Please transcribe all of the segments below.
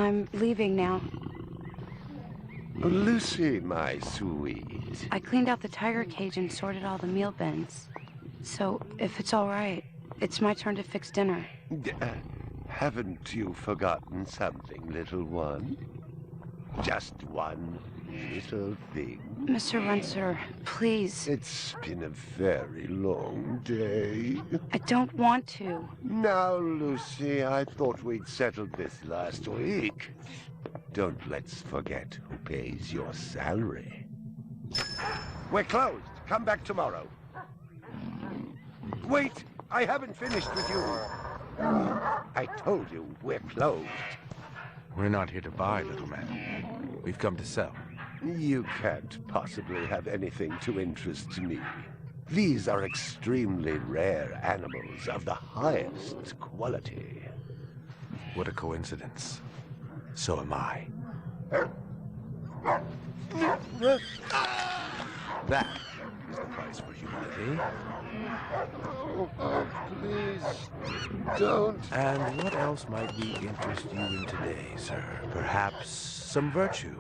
I'm leaving now. Lucy, my sweet. I cleaned out the tiger cage and sorted all the meal bins. So, if it's all right, it's my turn to fix dinner. Haven't you forgotten something, little one? Just one little thing. Mr. Runser, please. It's been a very long day. I don't want to. Now, Lucy, I thought we'd settled this last week. Don't let's forget who pays your salary. We're closed. Come back tomorrow. Wait! I haven't finished with you. I told you we're closed. We're not here to buy, little man. We've come to sell. You can't possibly have anything to interest me. These are extremely rare animals of the highest quality. What a coincidence. So am I. That is the price for humanity. Oh, please, don't. And what else might we interest you in today, sir? Perhaps some virtue?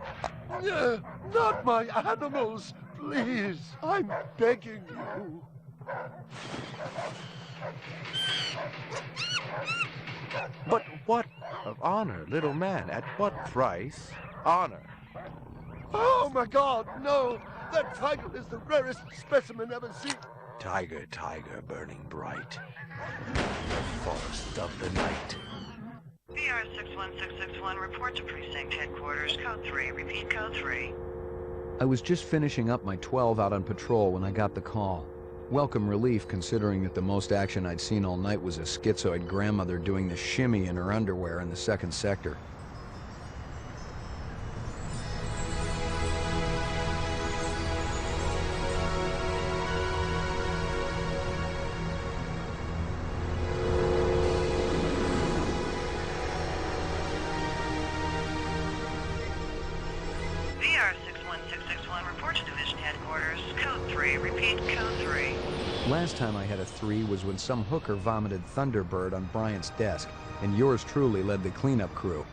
Not my animals, please. I'm begging you. But what of honor, little man? At what price? Honor. Oh, my God, no. That tiger is the rarest specimen ever seen. Tiger, tiger, burning bright. The forest of the night. VR 61661, report to precinct headquarters, code 3, repeat code 3. I was just finishing up my 12 out on patrol when I got the call. Welcome relief, considering that the most action I'd seen all night was a schizoid grandmother doing the shimmy in her underwear in the 2nd sector. VR 61661, report to division headquarters, code 3, repeat code 3. Last time I had a 3 was when some hooker vomited Thunderbird on Bryant's desk, and yours truly led the cleanup crew.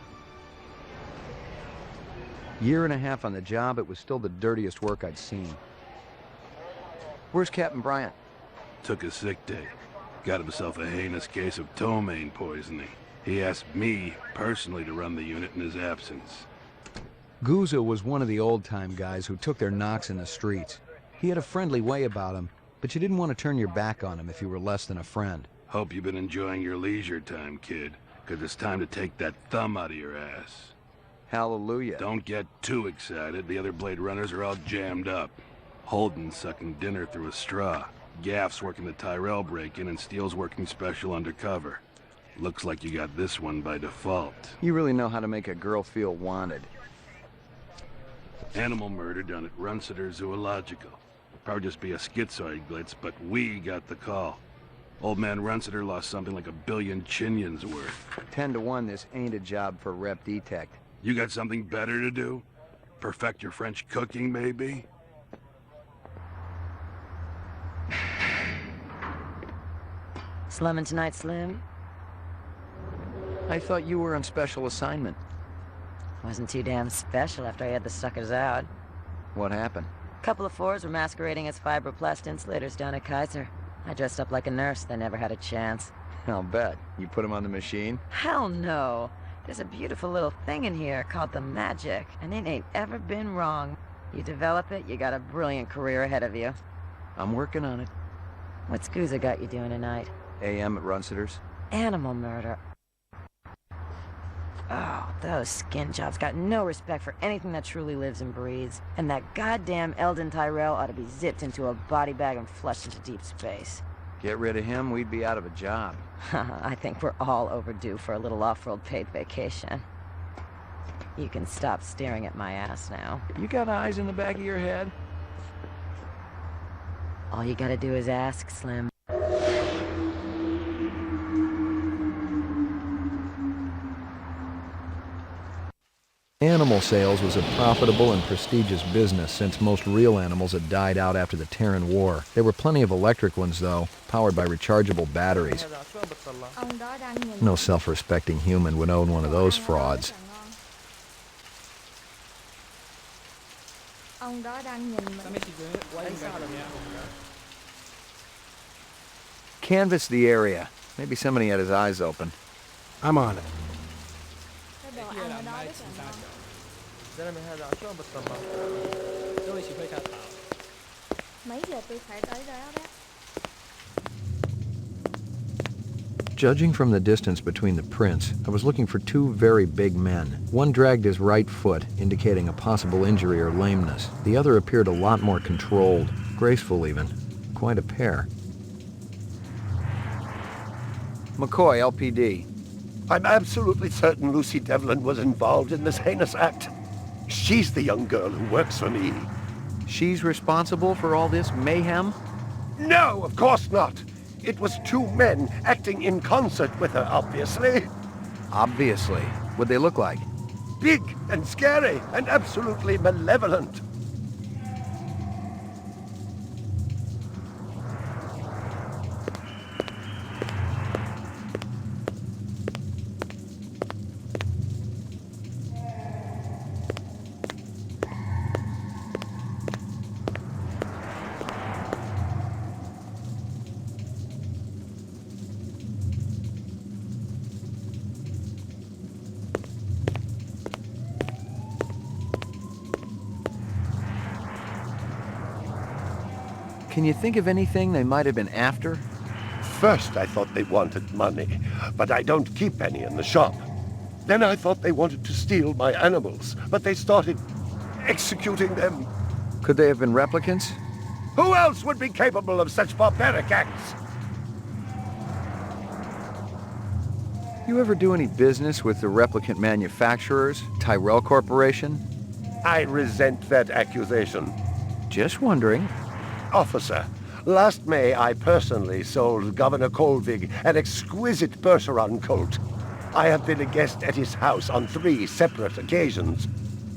Year and a half on the job, it was still the dirtiest work I'd seen. Where's Captain Bryant? Took a sick day. Got himself a heinous case of ptomaine poisoning. He asked me personally to run the unit in his absence. Gouza was one of the old-time guys who took their knocks in the streets. He had a friendly way about him, but you didn't want to turn your back on him if you were less than a friend. Hope you've been enjoying your leisure time, kid, because it's time to take that thumb out of your ass. Hallelujah. Don't get too excited. The other Blade Runners are all jammed up. Holden's sucking dinner through a straw. Gaff's working the Tyrell break-in, and Steele's working special undercover. Looks like you got this one by default. You really know how to make a girl feel wanted. Animal murder done at Runsiter Zoological. Probably just be a schizoid glitz, but we got the call. Old man Runsiter lost something like 1 billion chinions worth. 10 to 1, this ain't a job for Rep Detect. You got something better to do? Perfect your French cooking, maybe? Slumming tonight, Slim? I thought you were on special assignment. Wasn't too damn special after I had the suckers out. What happened? Couple of fours were masquerading as fibroplast insulators down at Kaiser. I dressed up like a nurse. They never had a chance. I'll bet. You put them on the machine? Hell no. There's a beautiful little thing in here called the magic, and it ain't ever been wrong. You develop it, you got a brilliant career ahead of you. I'm working on it. What's Gouza got you doing tonight? AM at Runsiter's. Animal murder. Oh, those skin jobs got no respect for anything that truly lives and breathes. And that goddamn Eldon Tyrell ought to be zipped into a body bag and flushed into deep space. Get rid of him, we'd be out of a job. I think we're all overdue for a little off-road paid vacation. You can stop staring at my ass now. You got eyes in the back of your head? All you gotta do is ask, Slim. Animal sales was a profitable and prestigious business since most real animals had died out after the Terran War. There were plenty of electric ones, though, powered by rechargeable batteries. No self-respecting human would own one of those frauds. Ông đó đang nhìn mình. Canvass the area. Maybe somebody had his eyes open. I'm on it. Cái đồ ăn ở đó rất là ngon. Mấy giờ tôi phải tới đó đó? Judging from the distance between the prints, I was looking for two very big men. One dragged his right foot, indicating a possible injury or lameness. The other appeared a lot more controlled, graceful even. Quite a pair. McCoy, LPD. I'm absolutely certain Lucy Devlin was involved in this heinous act. She's the young girl who works for me. She's responsible for all this mayhem? No, of course not. It was two men acting in concert with her, obviously. Obviously. What'd they look like? Big and scary and absolutely malevolent. Can you think of anything they might have been after? First, I thought they wanted money, but I don't keep any in the shop. Then I thought they wanted to steal my animals, but they started executing them. Could they have been replicants? Who else would be capable of such barbaric acts? You ever do any business with the replicant manufacturers, Tyrell Corporation? I resent that accusation. Just wondering. Officer, last May I personally sold Governor Colvig an exquisite Bergeron coat. I have been a guest at his house on 3 separate occasions.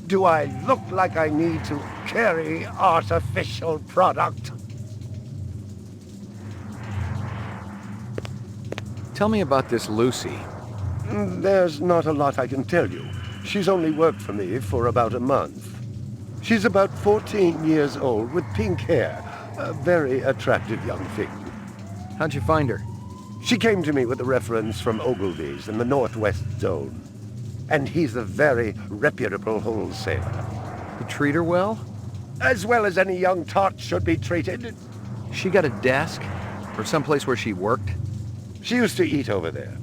Do I look like I need to carry artificial product? Tell me about this Lucy. There's not a lot I can tell you. She's only worked for me for about a month. She's about 14 years old with pink hair. A very attractive young thing. How'd you find her? She came to me with a reference from Ogilvy's in the Northwest Zone. And he's a very reputable wholesaler. You treat her well? As well as any young tot should be treated. She got a desk? Or someplace where she worked? She used to eat over there.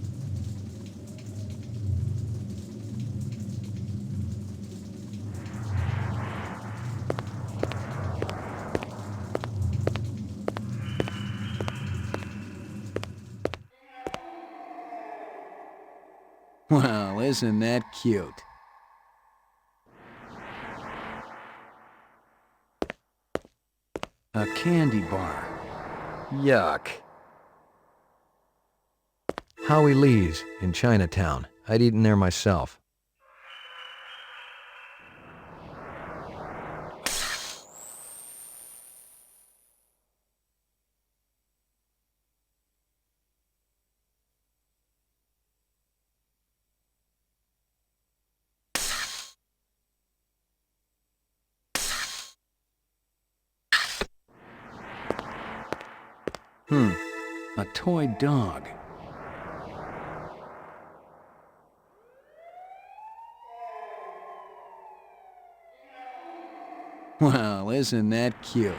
Well, isn't that cute? A candy bar. Yuck. Howie Lee's in Chinatown. I'd eaten there myself. A toy dog. Well, isn't that cute?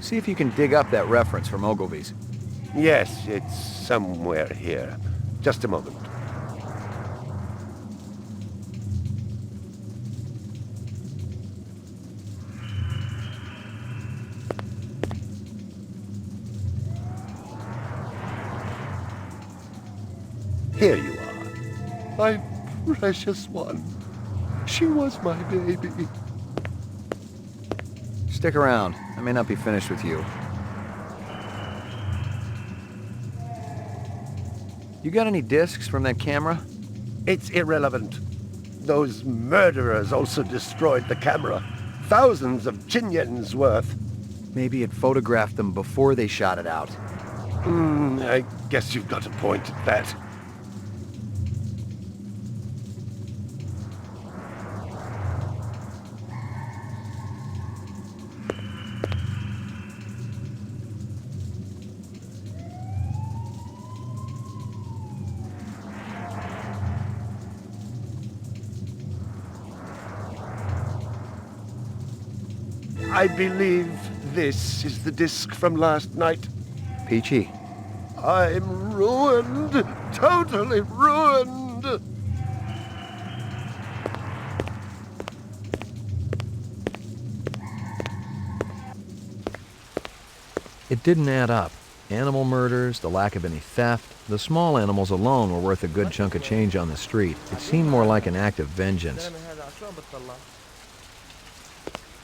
See if you can dig up that reference from Ogilvy's. Yes, it's somewhere here. Just a moment. Here you are. My precious one. She was my baby. Stick around. I may not be finished with you. You got any discs from that camera? It's irrelevant. Those murderers also destroyed the camera. Thousands of Chinyens worth. Maybe it photographed them before they shot it out. I guess you've got a point at that. I believe this is the disc from last night. Peachy. I'm ruined. Totally ruined. It didn't add up. Animal murders, the lack of any theft. The small animals alone were worth a good chunk of change on the street. It seemed more like an act of vengeance.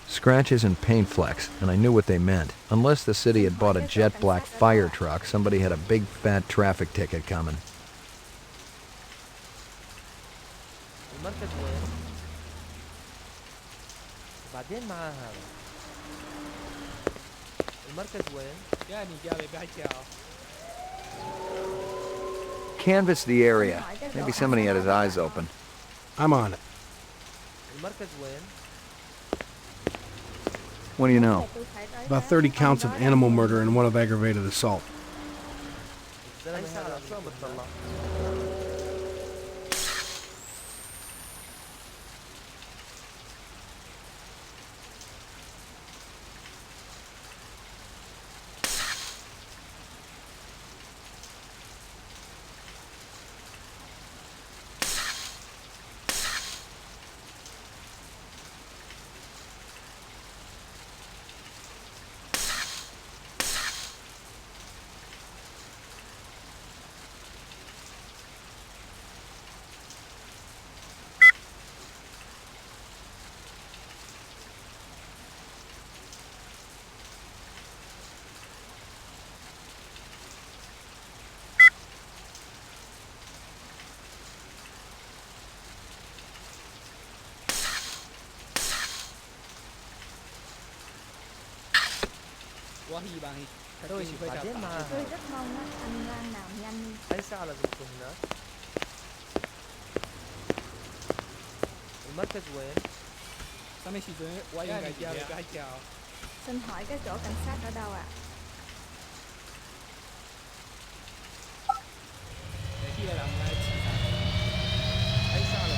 Scratches and paint flecks, and I knew what they meant. Unless the city had bought a jet black fire truck, somebody had a big fat traffic ticket coming. Canvass the area. Maybe somebody had his eyes open. I'm on it. What do you know? About 30 counts of animal murder and one of aggravated assault. Tôi chỉ phải biết mà. Tôi rất mong anh làm nhanh. Tại sao là dùng nữa? Mất cái quên. Sao mấy chị tôi quay cái chào. Xin hỏi cái chỗ cảnh sát ở đâu ạ? Để khi làm chỉ tại sao là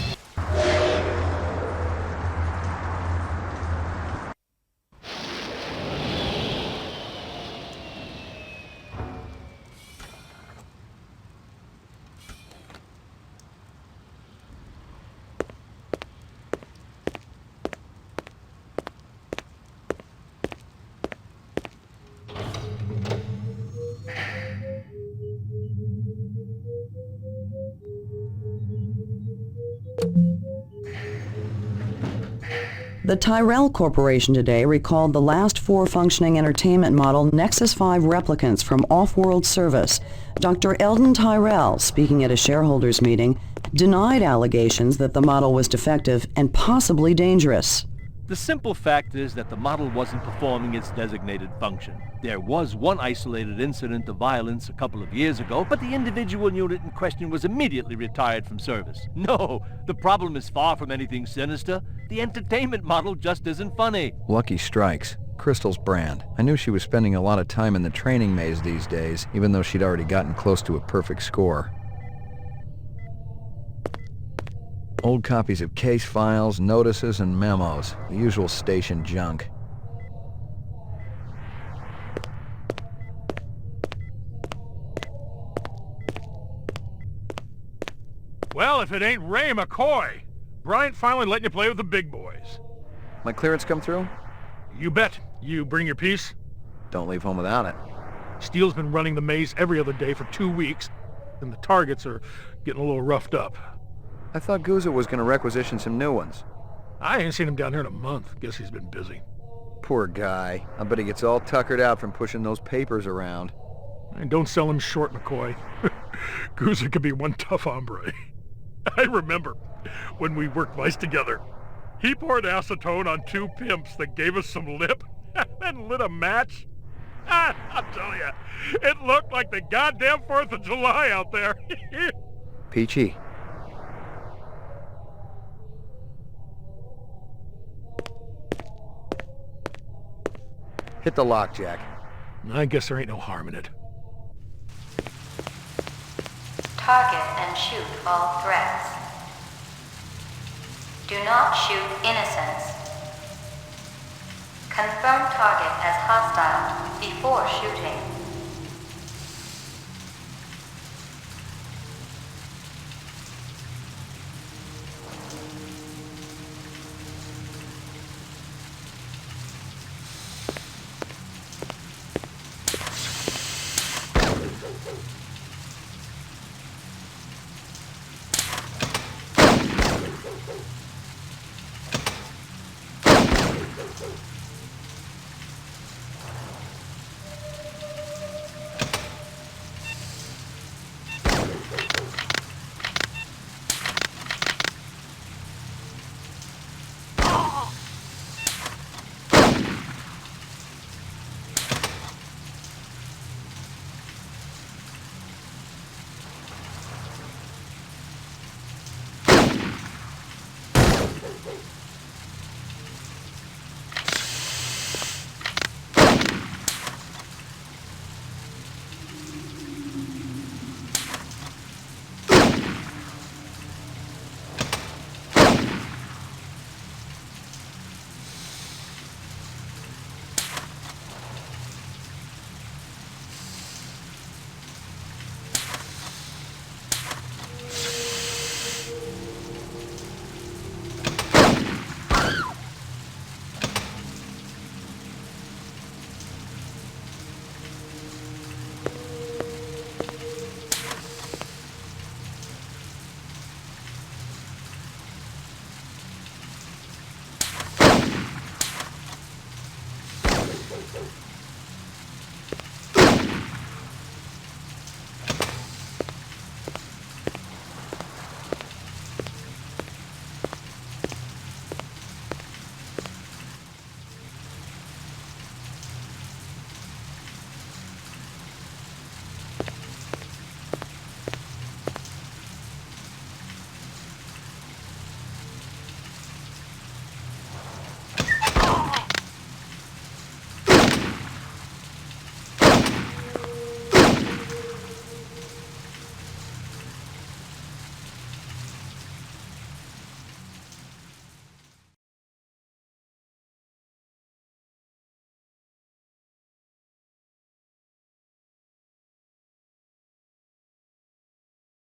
The Tyrell Corporation today recalled the last 4 functioning entertainment model Nexus 5 replicants from off-world service. Dr. Eldon Tyrell, speaking at a shareholders meeting, denied allegations that the model was defective and possibly dangerous. The simple fact is that the model wasn't performing its designated function. There was one isolated incident of violence a couple of years ago, but the individual unit in question was immediately retired from service. No, the problem is far from anything sinister. The entertainment model just isn't funny. Lucky Strikes. Crystal's brand. I knew she was spending a lot of time in the training maze these days, even though she'd already gotten close to a perfect score. Old copies of case files, notices, and memos. The usual station junk. Well, if it ain't Ray McCoy! Bryant finally letting you play with the big boys. My clearance come through? You bet. You bring your piece? Don't leave home without it. Steele's been running the maze every other day for 2 weeks, and the targets are getting a little roughed up. I thought Guzzo was going to requisition some new ones. I ain't seen him down here in a month. Guess he's been busy. Poor guy. I bet he gets all tuckered out from pushing those papers around. And don't sell him short, McCoy. Guzzo could be one tough hombre. I remember when we worked mice together. He poured acetone on two pimps that gave us some lip and lit a match. I'll tell you, it looked like the goddamn 4th of July out there. Peachy. Hit the lock, Jack. I guess there ain't no harm in it. Target and shoot all threats. Do not shoot innocents. Confirm target as hostile before shooting.